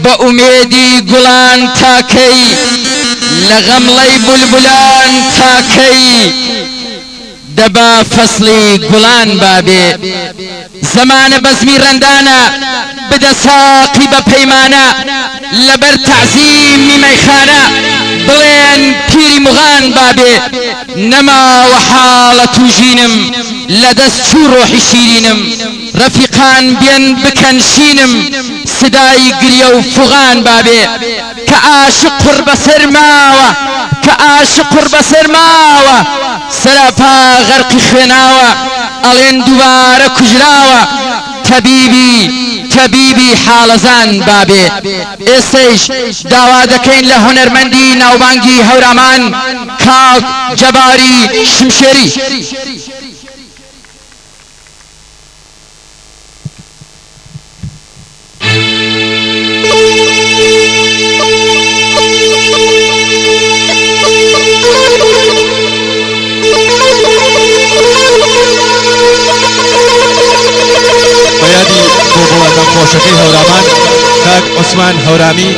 بأميدي قلان تاكي لغملي بلبلان تاكي دبا فصلي قلان بابي زمان بزمي رندانا بدا ساقي بپيمانا لبر تعزيمي ميخانا بلين بيري مغان بابي نما وحالة جينم لدست روحي شيرينم رفيقان بين بكن شينم صداي قريا وفغان بابي كعاشق قرب سرماوة كعاشق قرب سرماوة سرابا غرق خناوة ألين دوباره كجراوة طبيبي حالزان بابي استيش داوا دكين لهنرمندي ناوبانگي هورامان كاك جباري شمشيري خوشکی هورامان کاک عثمان هورامي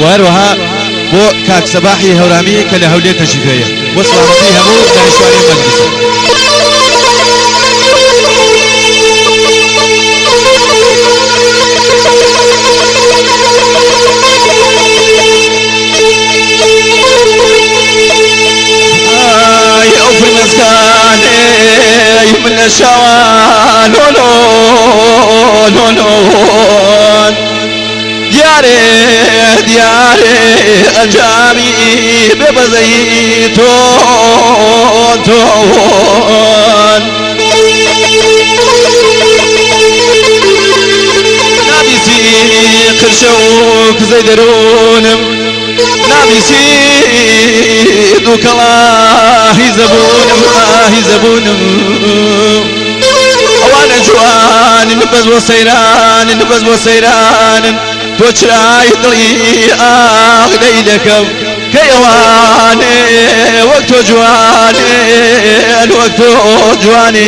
وهروها بو کاک صباحي هورامي كله هوليه تشريفيه وسلامتي همو دانشواري مجلس يوم المسكان يوم الشوان لون دياري الجامي ببزيتون نابيسي قرشوك زيدرونم نابيسي دوك الله زبونم وانا جوان نبز وسيران توشراي ضلي ليلكم كيواني وقت جواني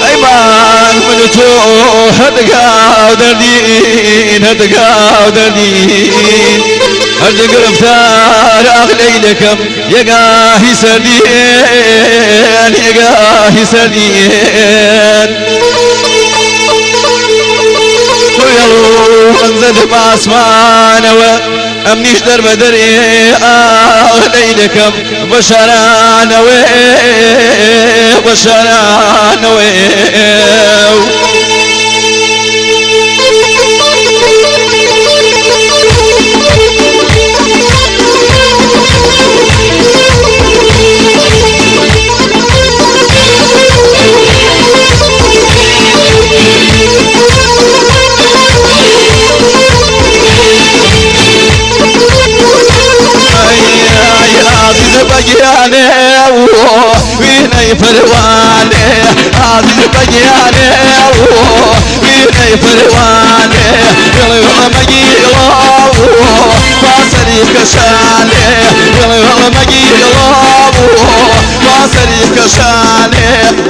ايمان منتو هدقاو دردين هرد قرفتار أغلي لكم يقاهي سردين ويلو انزل باسمان وامنيش درب دري أغلي لكم بشران بجياني ويني فرواني عزيز بجياني ويني فرواني يلا مجيلو فاسري كشاني يلا مجيلو فاسري كشاني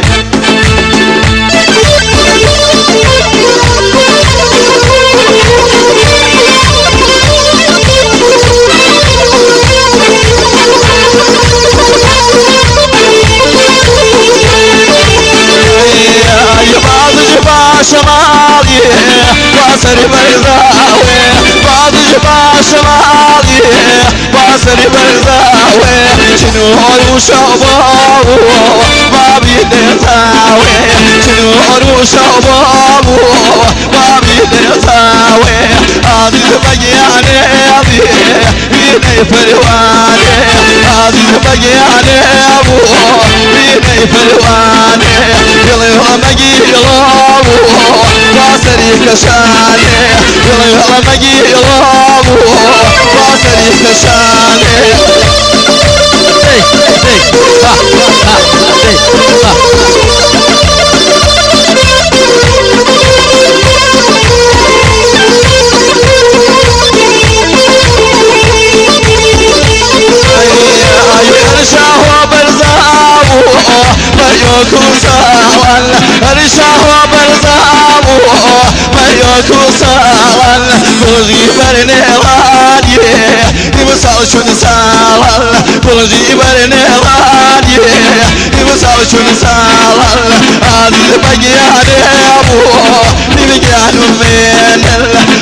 شمالي باسر برزاوي بعض جبا شمالي باسر برزاوي شنور وشباب ما بيدرزاوي شنور وشباب ما بيدرزاوي عزيز بجياني بيني فرواني عزيز بجياني بيني فرواني يلا مجيلو فاسري كشاني يلا مجيلو فاسري كشاني شاهو برزاو ساوان رشاه برزامو مريوتو ساوان بلغي برني غادي يمسال شون ساوان بلغي برني غادي يمسال شون ساوان عزيز بقياني ابو نبيان من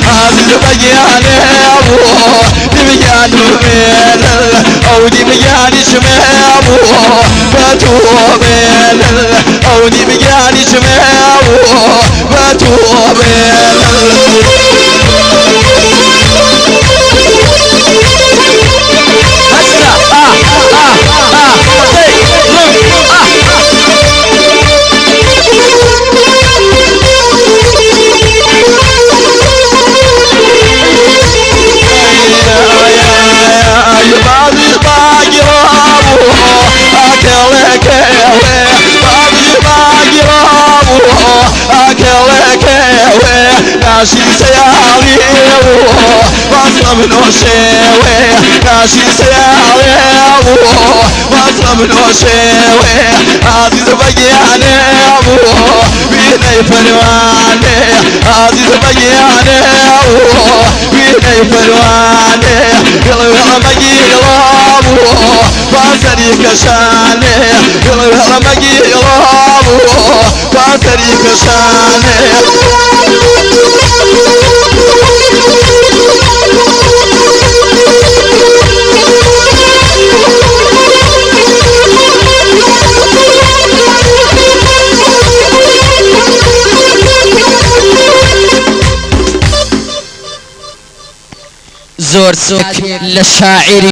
عزيز بقياني ابو نبيان من اودي بقياني شمامو باتو من اودي بقياني شمامو باتو من ناشي سيالي واصل من وشيوي ناشي سيالي واصل من وشيوي عزيز بقياني بيني فرواني عزيز بقياني بيني فرواني يلا بقي يلامو فاسري كشاني يلا بقي يلامو فاسري كشاني زور سك للشاعر